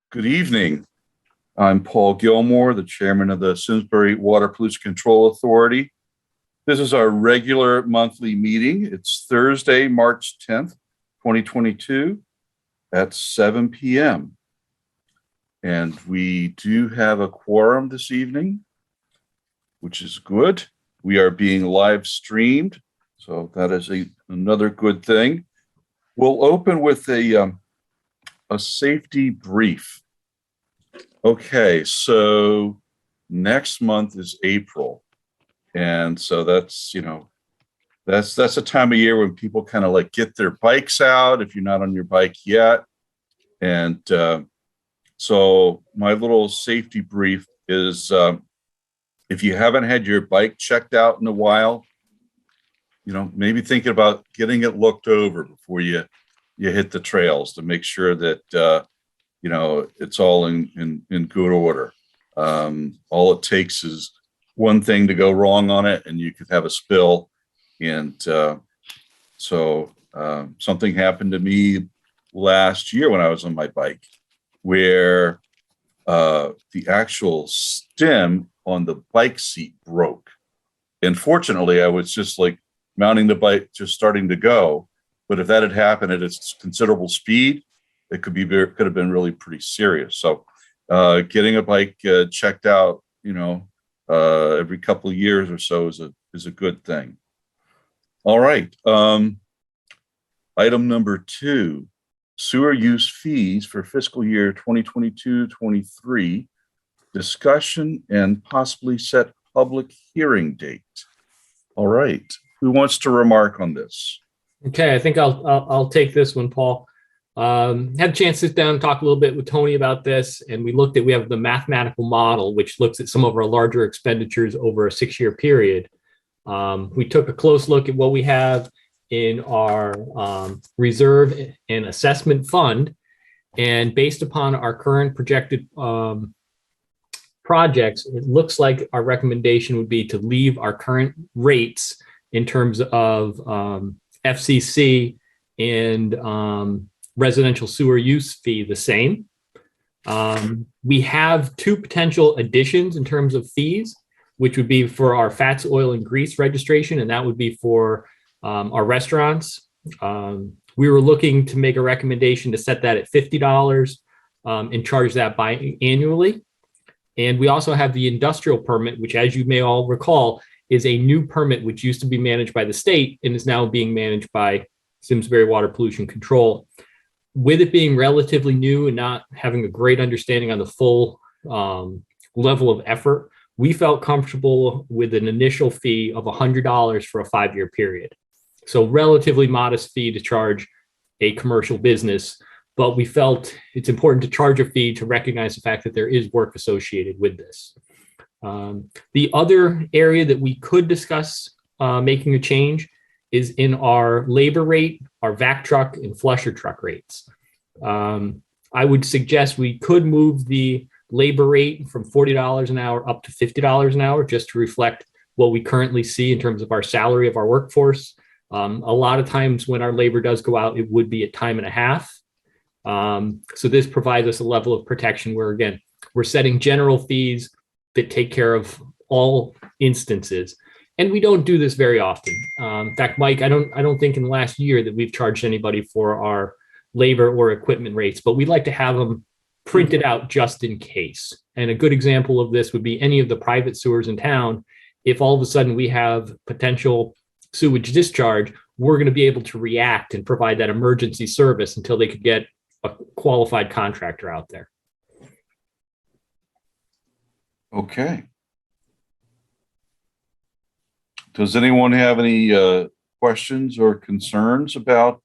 Good evening. I'm Paul Gilmore, the chairman of the Simsbury Water Pollution Control Authority. This is our regular monthly meeting. It's Thursday, March 10th, 2022 at 7 p.m. And we do have a quorum this evening, which is good. We are being live streamed, so that is another good thing. We'll open with a safety brief. Okay, so next month is April. And so that's a time of year when people kind of like get their bikes out if you're not on your bike yet. And so my little safety brief is if you haven't had your bike checked out in a while, maybe thinking about getting it looked over before you hit the trails to make sure that it's all in good order. All it takes is one thing to go wrong on it and you could have a spill. And so something happened to me last year when I was on my bike where the actual stem on the bike seat broke. And fortunately, I was just like mounting the bike, just starting to go. But if that had happened at its considerable speed, it could have been really pretty serious. So getting a bike checked out, every couple of years or so is a good thing. All right. Item number 2, sewer use fees for fiscal year 2022-23, discussion and possibly set public hearing date. All right. Who wants to remark on this? Okay, I think I'll take this one, Paul. Had a chance to sit down and talk a little bit with Tony about this, and we have the mathematical model, which looks at some of our larger expenditures over a 6-year period. We took a close look at what we have in our reserve and assessment fund, and based upon our current projected projects, it looks like our recommendation would be to leave our current rates in terms of FCC and residential sewer use fee the same. We have 2 potential additions in terms of fees, which would be for our fats, oil, and grease registration, and that would be for our restaurants. We were looking to make a recommendation to set that at $50 and charge that biannually. And we also have the industrial permit, which, as you may all recall, is a new permit which used to be managed by the state and is now being managed by Simsbury Water Pollution Control. With it being relatively new and not having a great understanding on the full level of effort, we felt comfortable with an initial fee of $100 for a 5-year period. So relatively modest fee to charge a commercial business, but we felt it's important to charge a fee to recognize the fact that there is work associated with this. The other area that we could discuss making a change is in our labor rate, our vac truck and flusher truck rates. I would suggest we could move the labor rate from $40 an hour up to $50 an hour, just to reflect what we currently see in terms of our salary of our workforce. A lot of times when our labor does go out, it would be at time and a half. So this provides us a level of protection where, again, we're setting general fees that take care of all instances. And we don't do this very often. In fact, Mike, I don't think in the last year that we've charged anybody for our labor or equipment rates, but we'd like to have them printed out just in case. And a good example of this would be any of the private sewers in town. If all of a sudden we have potential sewage discharge, we're going to be able to react and provide that emergency service until they could get a qualified contractor out there. Okay. Does anyone have any questions or concerns about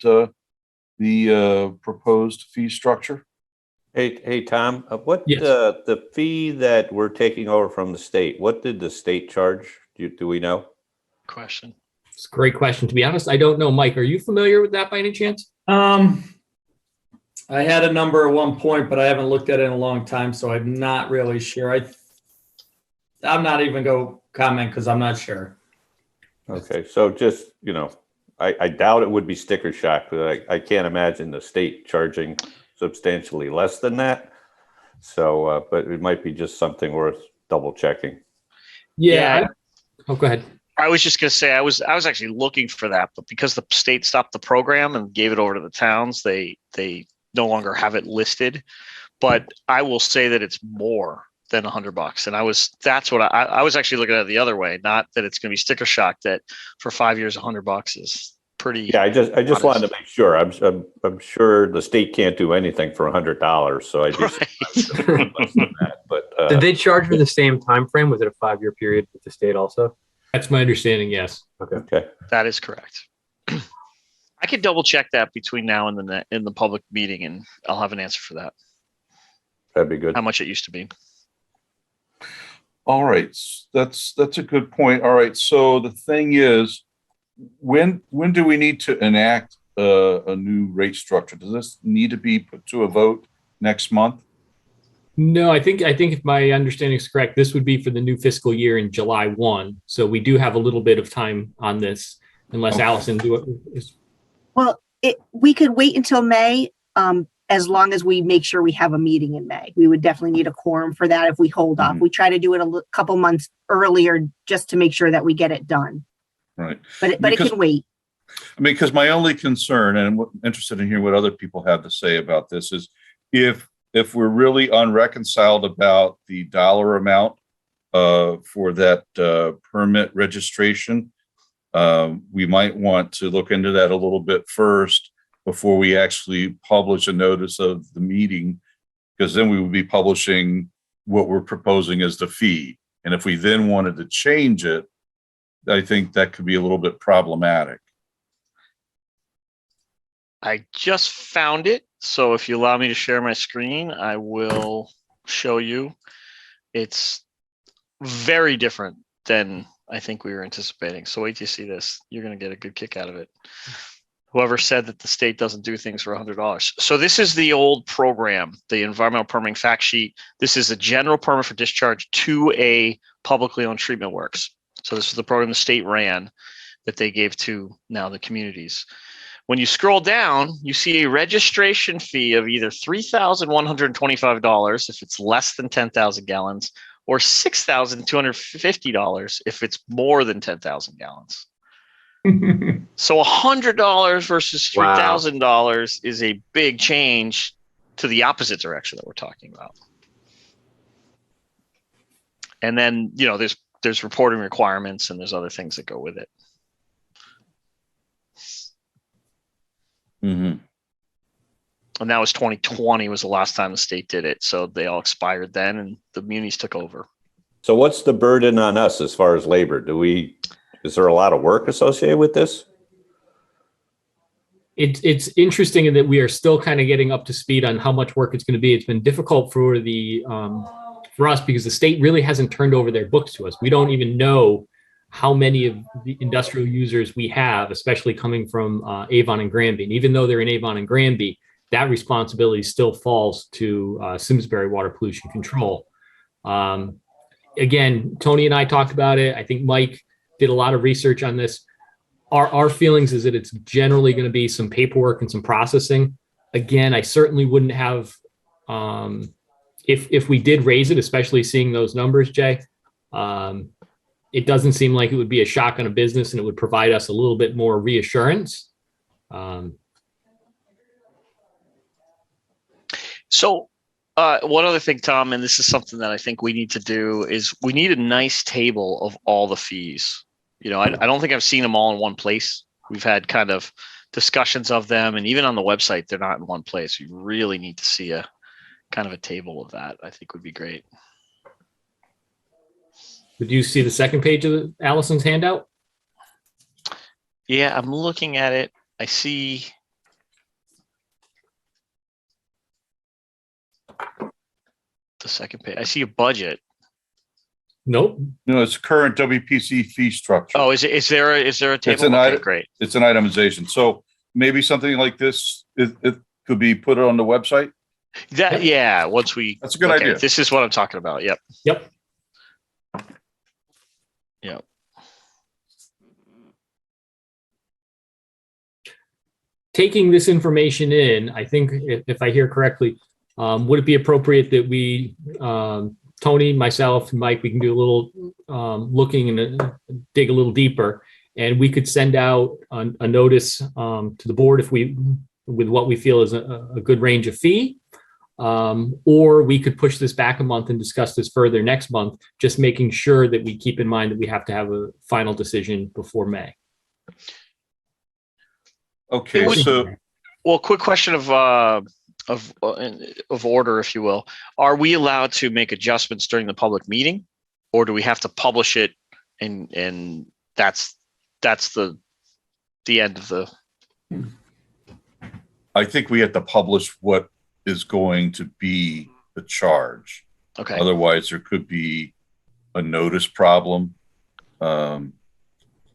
the proposed fee structure? Hey, Tom, what Yes. the fee that we're taking over from the state, what did the state charge? Do we know? Question. It's a great question. To be honest, I don't know. Mike, are you familiar with that by any chance? I had a number at one point, but I haven't looked at it in a long time, so I'm not really sure. I'm not even going to comment because I'm not sure. Okay, so just, I doubt it would be sticker shock, but I can't imagine the state charging substantially less than that. So, but it might be just something worth double checking. Yeah. Oh, go ahead. I was just going to say I was actually looking for that, but because the state stopped the program and gave it over to the towns, they no longer have it listed. But I will say that it's more than $100, and that's what I was actually looking at it the other way. Not that it's going to be sticker shock. That for 5 years, $100 is pretty. Yeah, I just wanted to make sure. I'm sure the state can't do anything for $100, so I'd be surprised less than that. But Did they charge for the same time frame? Was it a 5-year period with the state also? That's my understanding. Yes. okay. That is correct. I could double check that between now and in the public meeting, and I'll have an answer for that. That'd be good. How much it used to be. All right, that's a good point. All right, so the thing is, when do we need to enact a new rate structure? Does this need to be put to a vote next month? No, I think if my understanding is correct, this would be for the new fiscal year in July 1. So we do have a little bit of time on this, unless Okay. Allison do it. Well, we could wait until May, as long as we make sure we have a meeting in May. We would definitely need a quorum for that if we hold off. Mhm. We try to do it a couple months earlier just to make sure that we get it done. Right. But it Because- can wait. I mean, because my only concern, and I'm interested in hearing what other people have to say about this, is if we're really unreconciled about the dollar amount for that permit registration, we might want to look into that a little bit first before we actually publish a notice of the meeting, because then we would be publishing what we're proposing as the fee. And if we then wanted to change it, I think that could be a little bit problematic. I just found it. So if you allow me to share my screen, I will show you. It's very different than I think we were anticipating. So wait till you see this. You're going to get a good kick out of it. Whoever said that the state doesn't do things for $100. So this is the old program, the environmental permitting fact sheet. This is a general permit for discharge to a publicly owned treatment works. So this is the program the state ran that they gave to now the communities. When you scroll down, you see a registration fee of either $3,125 if it's less than 10,000 gallons, or $6,250 if it's more than 10,000 gallons. So $100 versus Wow. $3,000 is a big change to the opposite direction that we're talking about. And then, there's reporting requirements and there's other things that go with it. Mm-hmm. And that was 2020 was the last time the state did it. So they all expired then and the munis took over. So what's the burden on us as far as labor? Is there a lot of work associated with this? It's interesting in that we are still kind of getting up to speed on how much work it's going to be. It's been difficult for for us because the state really hasn't turned over their books to us. We don't even know how many of the industrial users we have, especially coming from Avon and Granby. And even though they're in Avon and Granby, that responsibility still falls to Simsbury Water Pollution Control. Again, Tony and I talked about it. I think Mike did a lot of research on this. Our feelings is that it's generally going to be some paperwork and some processing. Again, I certainly wouldn't have, if we did raise it, especially seeing those numbers, Jay, it doesn't seem like it would be a shock on a business and it would provide us a little bit more reassurance. So one other thing, Tom, and this is something that I think we need to do, is we need a nice table of all the fees. I don't think I've seen them all in one place. We've had kind of discussions of them, and even on the website, they're not in one place. We really need to see a kind of a table of that. I think would be great. Would you see the second page of Allison's handout? Yeah, I'm looking at it. I see. The second page. I see a budget. Nope. It's current WPC fee structure. Oh, is there a table? an Okay, item. great. It's an itemization. So maybe something like this, it could be put on the website. Yeah, once we. That's a good okay, idea. This is what I'm talking about. Yep. Yep. Yep. Taking this information in, I think if I hear correctly, Would it be appropriate that we, Tony, myself, Mike, we can do a little looking and dig a little deeper, and we could send out a notice to the board if we, with what we feel is a good range of fee, or we could push this back a month and discuss this further next month, just making sure that we keep in mind that we have to have a final decision before May. Okay, so Well, quick question of order, if you will. Are we allowed to make adjustments during the public meeting, or do we have to publish it and that's the end of the? I think we have to publish what is going to be the charge. Okay. Otherwise, there could be a notice problem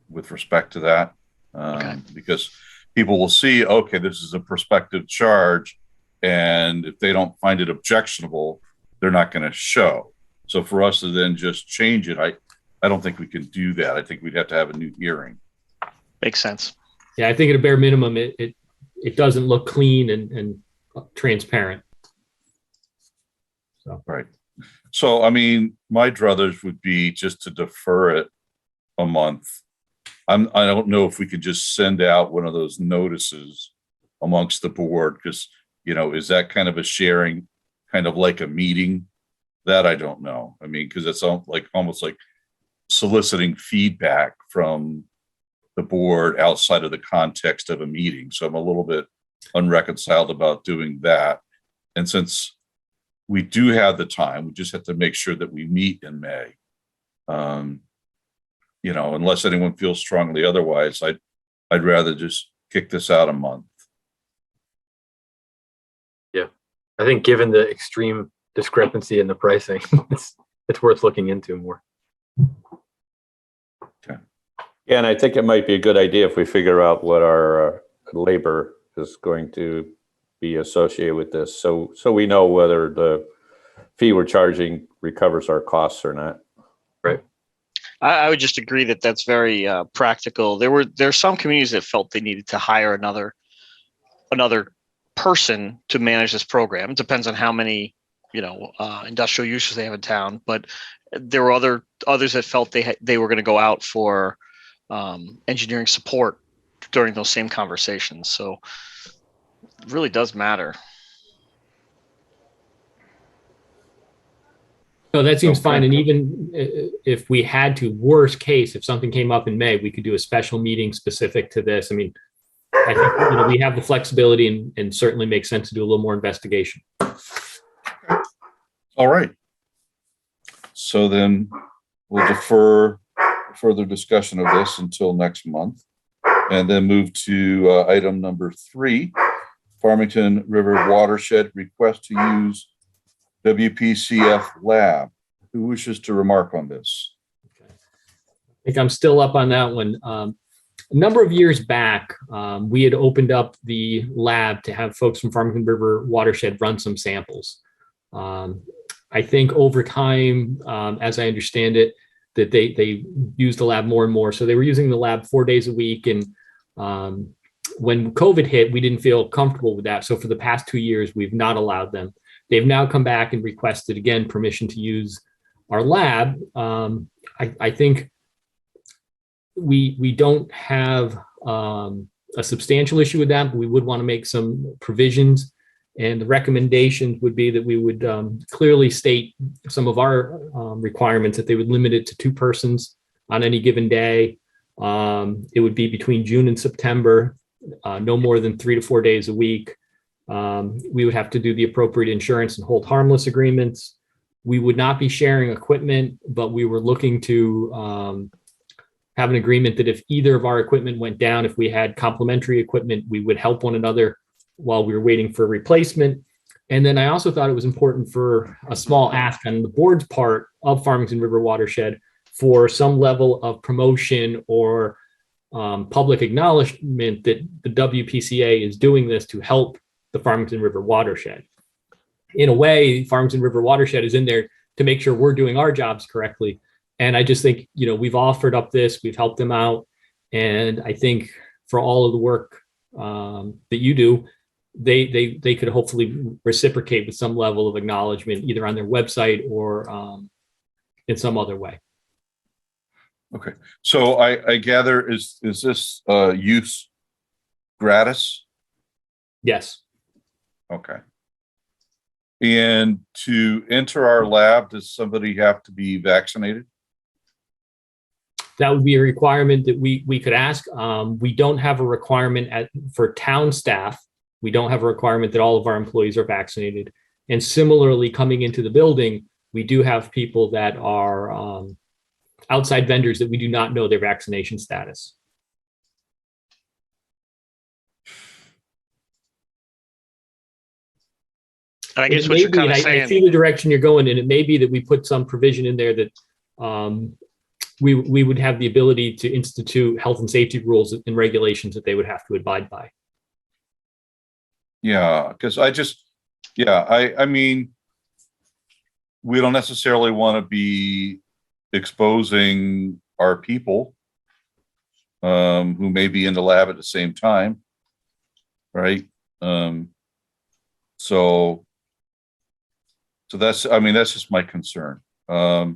with respect to that, because people will see, okay, this is a prospective charge, and if they don't find it objectionable, they're not going to show. So for us to then just change it, I don't think we can do that. I think we'd have to have a new hearing. Makes sense. Yeah, I think at a bare minimum, it doesn't look clean and transparent. So. Right. So, I mean, my druthers would be just to defer it a month. I don't know if we could just send out one of those notices amongst the board, because, you know, is that kind of a sharing, kind of like a meeting? That I don't know. I mean, because it's almost like soliciting feedback from the board outside of the context of a meeting. So I'm a little bit unreconciled about doing that. And since we do have the time, we just have to make sure that we meet in May. You know, unless anyone feels strongly otherwise, I'd rather just kick this out a month. Yeah, I think given the extreme discrepancy in the pricing, it's worth looking into more. Okay. Yeah, and I think it might be a good idea if we figure out what our labor is going to be associated with this, so we know whether the fee we're charging recovers our costs or not. Right. I would just agree that that's very practical. There are some communities that felt they needed to hire another person to manage this program. It depends on how many, industrial uses they have in town. But there were others that felt they were going to go out for engineering support during those same conversations. So it really does matter. No, that seems fine. And even if we had to, worst case, if something came up in May, we could do a special meeting specific to this. I mean, I think we have the flexibility and certainly makes sense to do a little more investigation. All right. So then we'll defer further discussion of this until next month, and then move to item number 3, Farmington River Watershed request to use WPCF Lab. Who wishes to remark on this? I think I'm still up on that one. A number of years back, we had opened up the lab to have folks from Farmington River Watershed run some samples. I think over time, as I understand it, that they used the lab more and more. So they were using the lab 4 days a week. And when COVID hit, we didn't feel comfortable with that. So for the past 2 years, we've not allowed them. They've now come back and requested again permission to use our lab. I think we don't have a substantial issue with that, but we would want to make some provisions. And the recommendations would be that we would clearly state some of our requirements, that they would limit it to 2 persons on any given day. It would be between June and September, no more than 3 to 4 days a week. We would have to do the appropriate insurance and hold harmless agreements. We would not be sharing equipment, but we were looking to have an agreement that if either of our equipment went down, if we had complementary equipment, we would help one another while we were waiting for a replacement. And then I also thought it was important for a small ask on the board's part of Farmington River Watershed for some level of promotion or public acknowledgement that the WPCA is doing this to help the Farmington River Watershed. In a way, Farmington River Watershed is in there to make sure we're doing our jobs correctly. And I just think, we've offered up this, we've helped them out. And I think for all of the work that you do, they could hopefully reciprocate with some level of acknowledgement, either on their website or in some other way. Okay, so I gather is this use gratis? Yes. Okay. And to enter our lab, does somebody have to be vaccinated? That would be a requirement that we could ask. We don't have a requirement for town staff. We don't have a requirement that all of our employees are vaccinated. And similarly, coming into the building, we do have people that are outside vendors that we do not know their vaccination status. And I guess It what may you're be, kind of and I saying, see the direction you're going in. It may be that we put some provision in there that we would have the ability to institute health and safety rules and regulations that they would have to abide by. Yeah, because I mean, we don't necessarily want to be exposing our people who may be in the lab at the same time, right? So that's, I mean, that's just my concern. At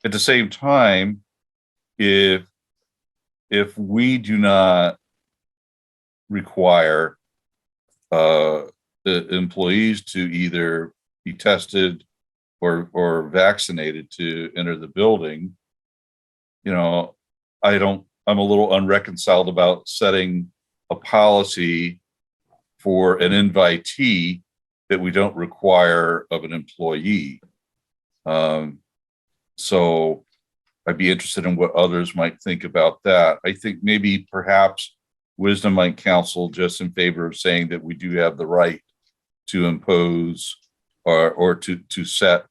the same time, if we do not require the employees to either be tested or vaccinated to enter the building, you know, I'm a little unreconciled about setting a policy for an invitee that we don't require of an employee. So I'd be interested in what others might think about that. I think maybe perhaps wisdom might counsel just in favor of saying that we do have the right to impose or to set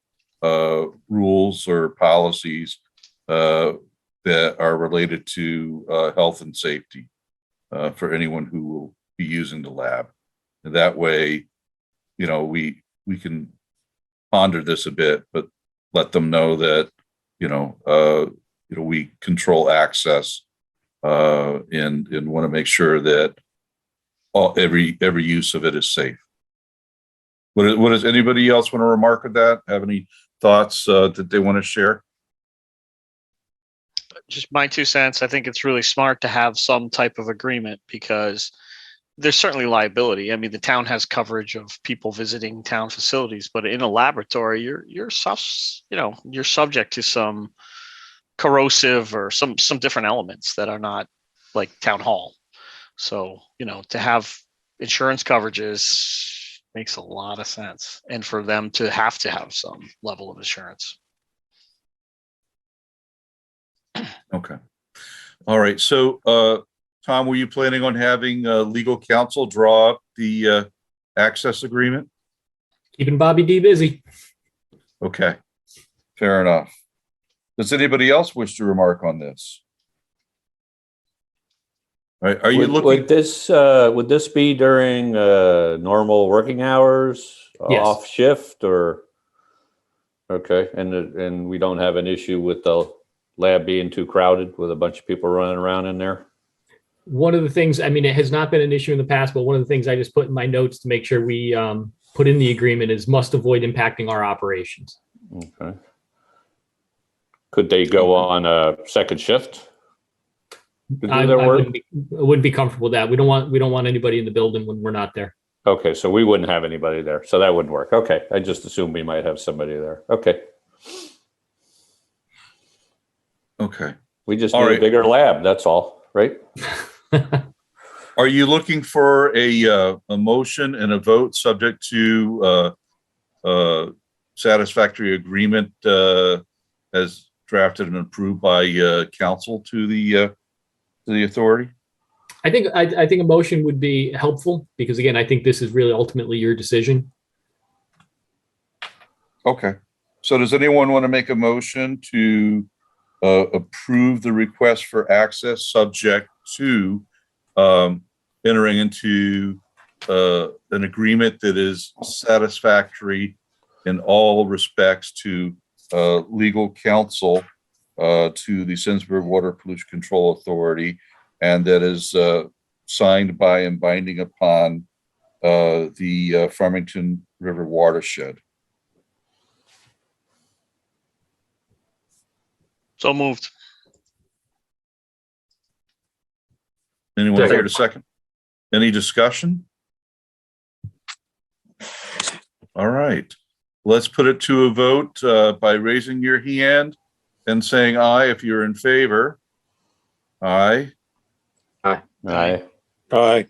rules or policies that are related to health and safety for anyone who will be using the lab. And that way, you know, we can ponder this a bit, but let them know that, we control access and want to make sure that every use of it is safe. What does anybody else want to remark on that? Have any thoughts that they want to share? just my 2 cents, I think it's really smart to have some type of agreement because there's certainly liability. I mean, the town has coverage of people visiting town facilities, but in a laboratory, you're subject to some corrosive or some different elements that are not like town hall. So, to have insurance coverages makes a lot of sense, and for them to have some level of insurance. Okay. All right. So, Tom, were you planning on having legal counsel draw up the access agreement? Keeping Bobby D busy. Okay. Fair enough. Does anybody else wish to remark on this? All right. Are you looking? Would this be during normal working hours, Yes. off shift, or? Okay, and we don't have an issue with the lab being too crowded with a bunch of people running around in there? One of the things, I mean, it has not been an issue in the past, but one of the things I just put in my notes to make sure we put in the agreement is must avoid impacting our operations. Okay. Could they go on a second shift to do I their work? wouldn't be comfortable with that. We don't want anybody in the building when we're not there. Okay, so we wouldn't have anybody there, so that wouldn't work. Okay, I just assumed we might have somebody there. Okay. Okay. We just All need right. a bigger lab, that's all, right? Are you looking for a motion and a vote subject to satisfactory agreement as drafted and approved by council to the authority? I think a motion would be helpful because again, I think this is really ultimately your decision. Okay. So does anyone want to make a motion to approve the request for access subject to entering into an agreement that is satisfactory in all respects to legal counsel to the Simsbury Water Pollution Control Authority, and that is signed by and binding upon the Farmington River watershed. So moved. Anyone Second. here to second? Any discussion? All right, let's put it to a vote by raising your hand and saying aye if you're in favor. Aye. Aye. Aye.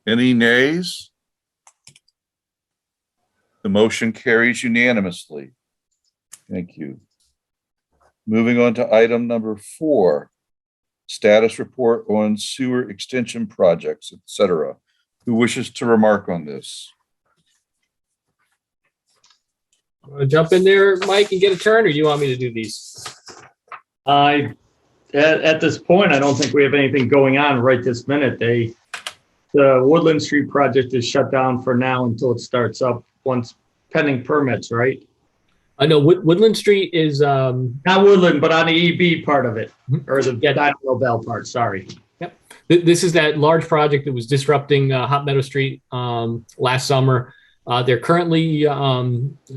Any nays? The motion carries unanimously. Thank you. Moving on to item number 4, status report on sewer extension projects, etc. Who wishes to remark on this? Wanna jump in there, Mike, and get a turn, or do you want me to do these? At this point, I don't think we have anything going on right this minute. The Woodland Street project is shut down for now until it starts up once pending permits, right? I know Woodland Street is, Not Woodland, but on the EB part of it, or the Dynamo Bell part, sorry. this is that large project that was disrupting Hot Meadow Street last summer. They're currently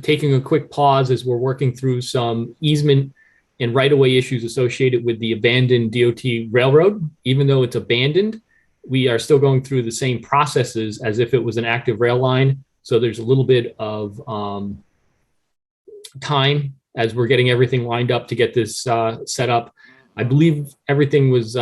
taking a quick pause as we're working through some easement and right-of-way issues associated with the abandoned DOT railroad. Even though it's abandoned, we are still going through the same processes as if it was an active rail line. So there's a little bit of time as we're getting everything lined up to get this set up. I believe everything was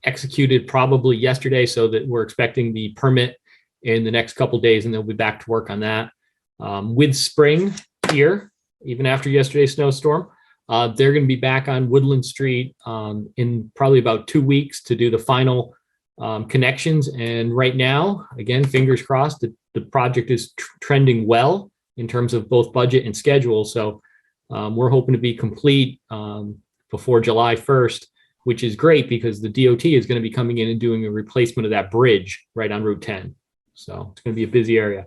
executed probably yesterday, so that we're expecting the permit in the next couple of days, and they'll be back to work on that. With spring here, even after yesterday's snowstorm, they're going to be back on Woodland Street in probably about 2 weeks to do the final connections. And right now, again, fingers crossed, the project is trending well in terms of both budget and schedule. So we're hoping to be complete before July 1st, which is great because the DOT is going to be coming in and doing a replacement of that bridge right on Route 10. So it's going to be a busy area.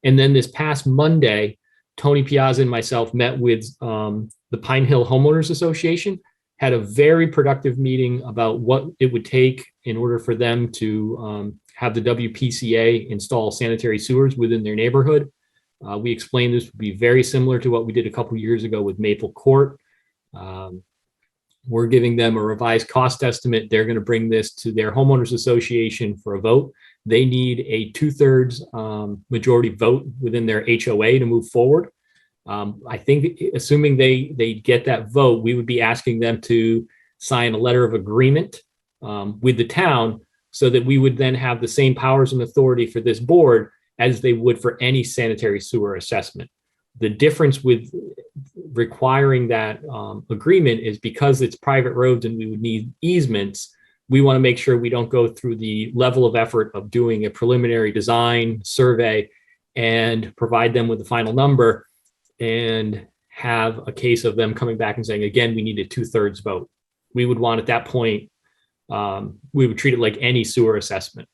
And then this past Monday, Tony Piazza and myself met with the Pine Hill Homeowners Association, had a very productive meeting about what it would take in order for them to have the WPCA install sanitary sewers within their neighborhood. We explained this would be very similar to what we did a couple years ago with Maple Court. We're giving them a revised cost estimate. They're going to bring this to their homeowners association for a vote. They need a 2/3 majority vote within their HOA to move forward. I think, assuming they get that vote, we would be asking them to sign a letter of agreement with the town, so that we would then have the same powers and authority for this board as they would for any sanitary sewer assessment. The difference with requiring that agreement is because it's private roads and we would need easements. We want to make sure we don't go through the level of effort of doing a preliminary design survey and provide them with the final number and have a case of them coming back and saying, again, we need a 2/3 vote. We would want at that point, we would treat it like any sewer assessment.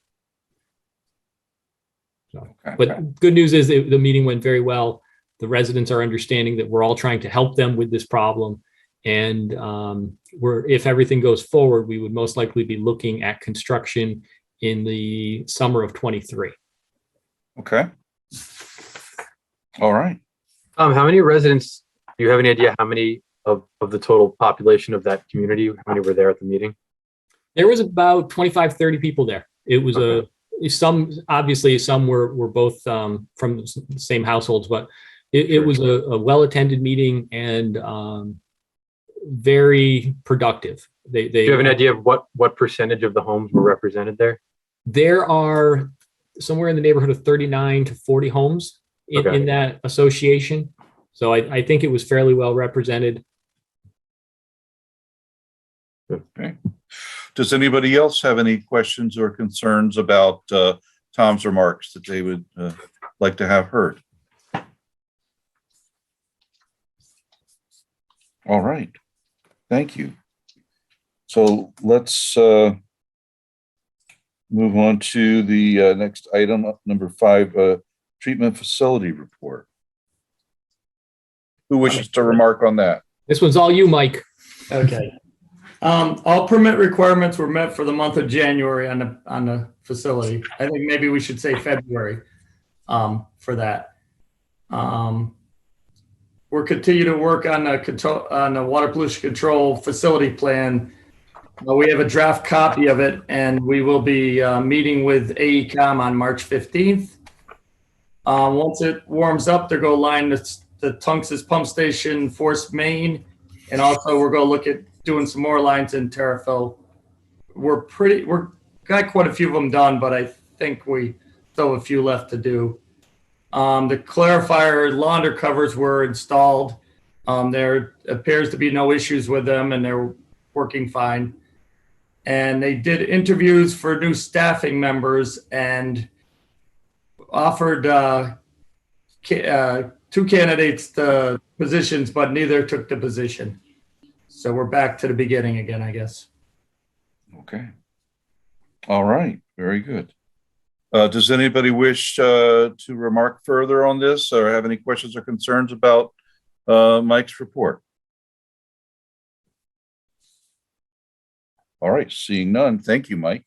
So, but good news is the meeting went very well. The residents are understanding that we're all trying to help them with this problem. And if everything goes forward, we would most likely be looking at construction in the summer of 23. Okay. All right. How many residents, do you have any idea how many of the total population of that community, how many were there at the meeting? There was about 25, 30 people there. It was obviously some were both from the same households, but it was a well-attended meeting and very productive. Do you have an idea of what percentage of the homes were represented there? There are somewhere in the neighborhood of 39 to 40 homes in that association. So I think it was fairly well represented. Okay. Does anybody else have any questions or concerns about Tom's remarks that they would like to have heard? All right. Thank you. So let's move on to the next item, number 5, treatment facility report. Who wishes to remark on that? This one's all you, Mike. Okay. All permit requirements were met for the month of January on the facility. I think maybe we should say February for that. We're continuing to work on the water pollution control facility plan. We have a draft copy of it, and we will be meeting with AECom on March 15th. Once it warms up, they're going to line the Tunx's pump station force main, and also we're going to look at doing some more lines in Terrafil. We're got quite a few of them done, but I think we still have a few left to do. The clarifier launder covers were installed. There appears to be no issues with them, and they're working fine. And they did interviews for new staffing members and offered two candidates the positions, but neither took the position. So we're back to the beginning again, I guess. Okay. All right. Very good. Does anybody wish to remark further on this or have any questions or concerns about Mike's report? All right. Seeing none. Thank you, Mike.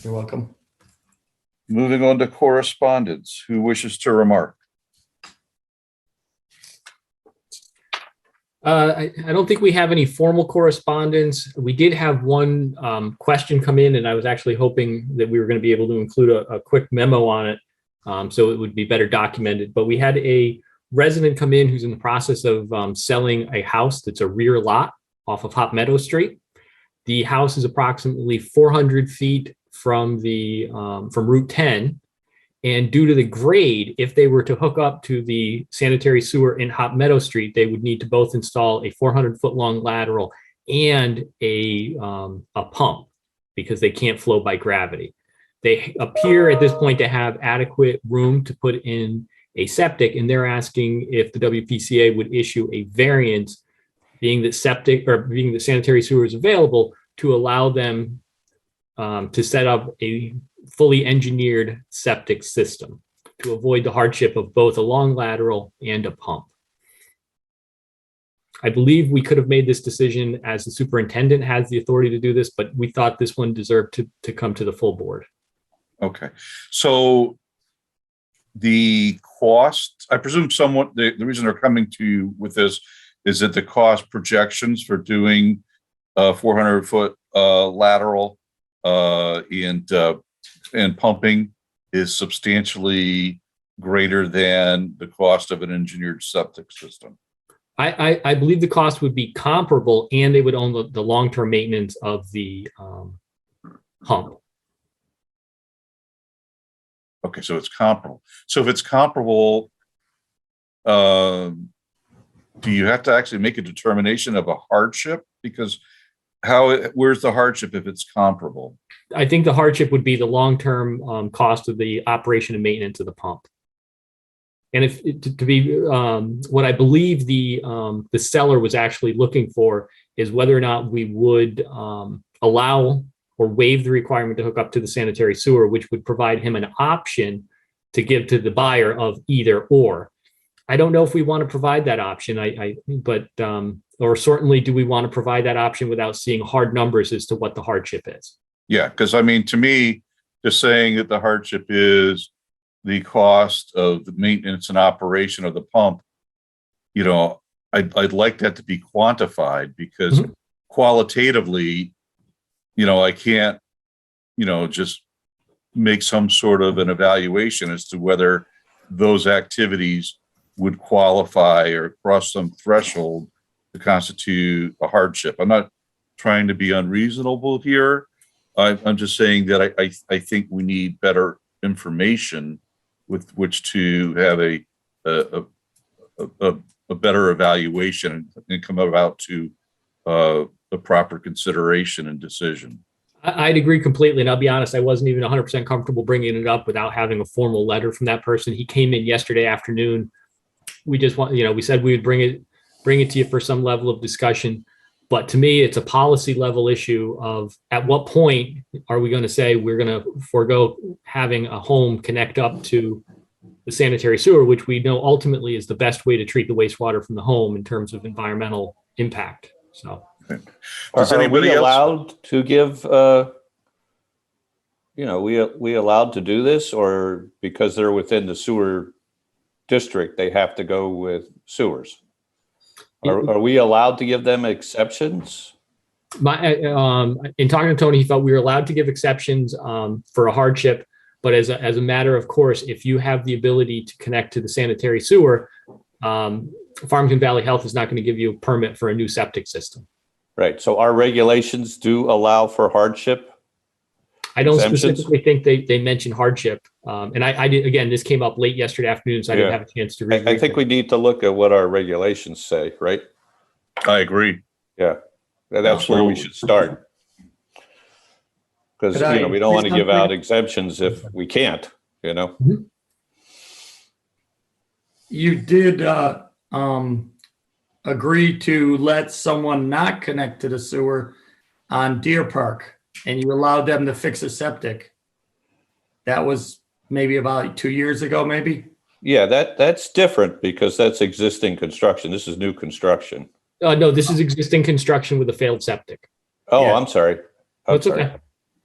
You're welcome. Moving on to correspondence. Who wishes to remark? I don't think we have any formal correspondence. We did have one question come in, and I was actually hoping that we were going to be able to include a quick memo on it, so it would be better documented. But we had a resident come in who's in the process of selling a house that's a rear lot off of Hop Meadow Street. The house is approximately 400 feet from Route 10. And due to the grade, if they were to hook up to the sanitary sewer in Hop Meadow Street, they would need to both install a 400-foot long lateral and a pump because they can't flow by gravity. They appear at this point to have adequate room to put in a septic, and they're asking if the WPCA would issue a variance, being that sanitary sewer is available, to allow them to set up a fully engineered septic system to avoid the hardship of both a long lateral and a pump. I believe we could have made this decision as the superintendent has the authority to do this, but we thought this one deserved to come to the full board. Okay. So the cost, I presume somewhat, the reason they're coming to you with this is that the cost projections for doing a 400-foot lateral and pumping is substantially greater than the cost of an engineered septic system. I believe the cost would be comparable, and they would own the long-term maintenance of the pump. Okay, so it's comparable. So if it's comparable, do you have to actually make a determination of a hardship? Because where's the hardship if it's comparable? I think the hardship would be the long-term cost of the operation and maintenance of the pump. And if to be what I believe the seller was actually looking for is whether or not we would allow or waive the requirement to hook up to the sanitary sewer, which would provide him an option to give to the buyer of either or. I don't know if we want to provide that option. Or certainly do we want to provide that option without seeing hard numbers as to what the hardship is? Yeah, because I mean, to me, just saying that the hardship is the cost of the maintenance and operation of the pump, you know, I'd like that to be quantified because qualitatively, you know, I can't, you know, just make some sort of an evaluation as to whether those activities would qualify or cross some threshold to constitute a hardship. I'm not trying to be unreasonable here. I'm just saying that I think we need better information with which to have a better evaluation and come about to the proper consideration and decision. I'd agree completely. And I'll be honest, I wasn't even 100% comfortable bringing it up without having a formal letter from that person. He came in yesterday afternoon. We just want, you know, we said we would bring it to you for some level of discussion. But to me, it's a policy level issue of at what point are we going to say we're going to forego having a home connect up to the sanitary sewer, which we know ultimately is the best way to treat the wastewater from the home in terms of environmental impact. So Does Are we anybody else? allowed to give, we allowed to do this, or because they're within the sewer district, they have to go with sewers? Are we allowed to give them exceptions? In talking to Tony, he felt we were allowed to give exceptions for a hardship, but as a matter of course, if you have the ability to connect to the sanitary sewer, Farmington Valley Health is not going to give you a permit for a new septic system. Right. So our regulations do allow for hardship. I don't Exemptions? specifically think they mention hardship. And I did, again, this came up late yesterday afternoon, so I didn't Yeah. have a chance to I read think we need to look at what our regulations say, right? I agree. Yeah. That's where we should start. Because, Could I we don't want to say give out something? exemptions if we can't, You did agree to let someone not connect to the sewer on Deer Park, and you allowed them to fix a septic. That was maybe about 2 years ago, maybe? Yeah, that's different because that's existing construction. This is new construction. No, this is existing construction with a failed septic. Oh, Yeah. I'm sorry. I'm That's sorry. okay.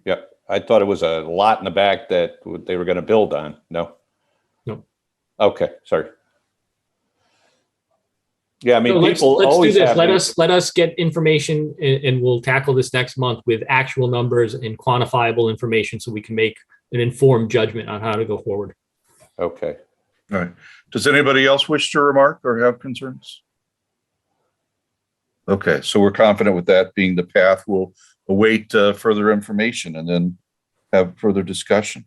Yeah, I thought it was a lot in the back that they were going to build on. No? No. Okay, sorry. Yeah, I mean, So people let's do always this. have. Let us get information and we'll tackle this next month with actual numbers and quantifiable information so we can make an informed judgment on how to go forward. Okay. All right. Does anybody else wish to remark or have concerns? Okay, so we're confident with that being the path. We'll await further information and then have further discussion.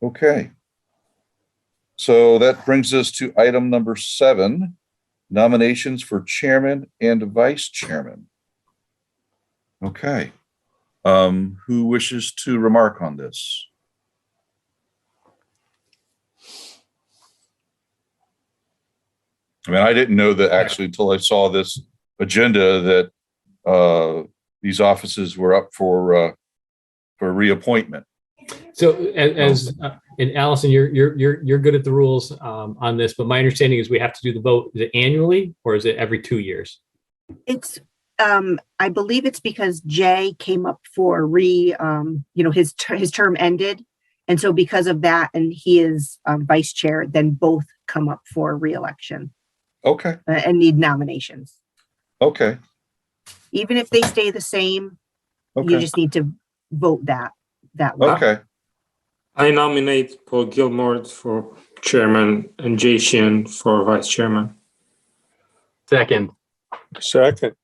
Okay. So that brings us to item number 7, nominations for chairman and vice chairman. Okay. Who wishes to remark on this? I mean, I didn't know that actually until I saw this agenda that these offices were up for reappointment. So and Allison, you're good at the rules on this, but my understanding is we have to do the vote. Is it annually or is it every 2 years? It's, I believe it's because Jay came up for his term ended. And so because of that, and he is vice chair, then both come up for reelection Okay. and need nominations. Okay. Even if they stay the same, you Okay. just need to vote that way. Okay. I nominate Paul Gilmore for chairman and Jay Sheehan for vice chairman. Second. Second.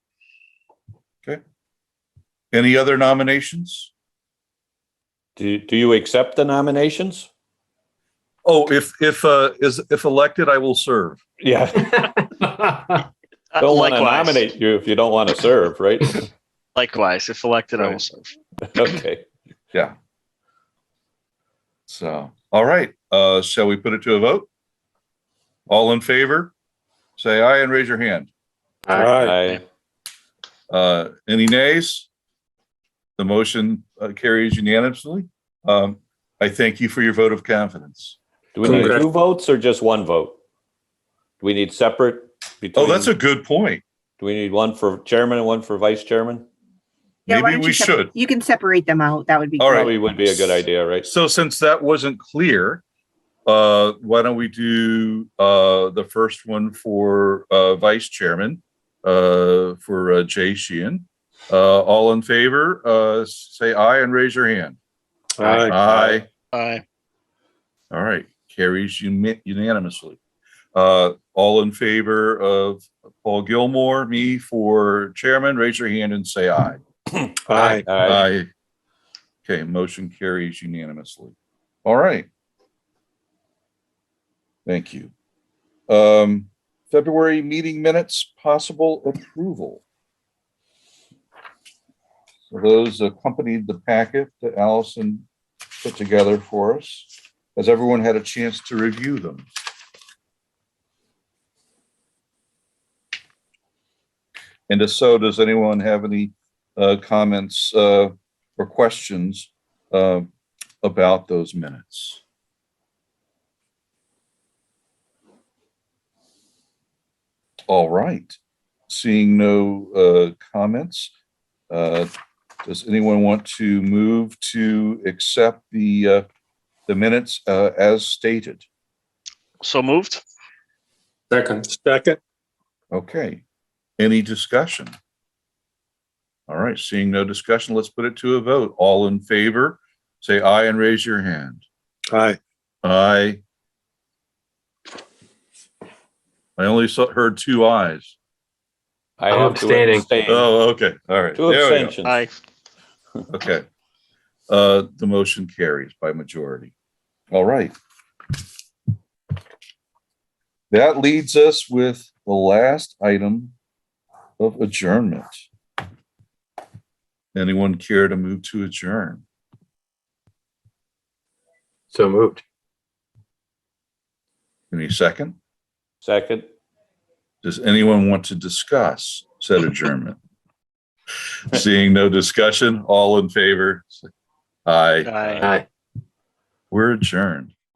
Any other nominations? Do you accept the nominations? Oh, if elected, I will serve. Yeah. Don't want to Likewise. nominate you if you don't want to serve, right? Likewise, if elected, I will Right. serve. Okay. Yeah. So, all right. Shall we put it to a vote? All in favor, say aye and raise your hand. Aye. Any nays? The motion carries unanimously. I thank you for your vote of confidence. Do we need Congrats. 2 votes or just 1 vote? Do we need separate? Oh, that's a good point. Do we need 1 for chairman and 1 for vice chairman? Yeah, why Maybe don't we you should. You can separate them out. That would be All great. right. Probably would be a good idea, right? So since that wasn't clear, why don't we do the first one for vice chairman for Jay Sheehan. All in favor, say aye and raise your hand. Aye. Aye. Aye. All right, carries unanimously. All in favor of Paul Gilmore, me for chairman, raise your hand and say aye. Aye. Aye. Okay, motion carries unanimously. All right. Thank you. February meeting minutes, possible approval. So those accompanied the packet that Allison put together for us. Has everyone had a chance to review them? And if so, does anyone have any comments or questions about those minutes? All right. Seeing no comments, Does anyone want to move to accept the minutes as stated? So moved. Second. Okay. Any discussion? All right, seeing no discussion, let's put it to a vote. All in favor, say aye and raise your hand. Aye. Aye. I only heard two ayes. I I'm have to abstaining. abstain. Oh, okay. All right. Two There we go. abstentions. Aye. Okay. The motion carries by majority. All right. That leads us with the last item of adjournment. Anyone care to move to adjourn? So moved. Any second? Second. Does anyone want to discuss said adjournment? Seeing no discussion, all in favor? Aye. Aye. Aye. We're adjourned.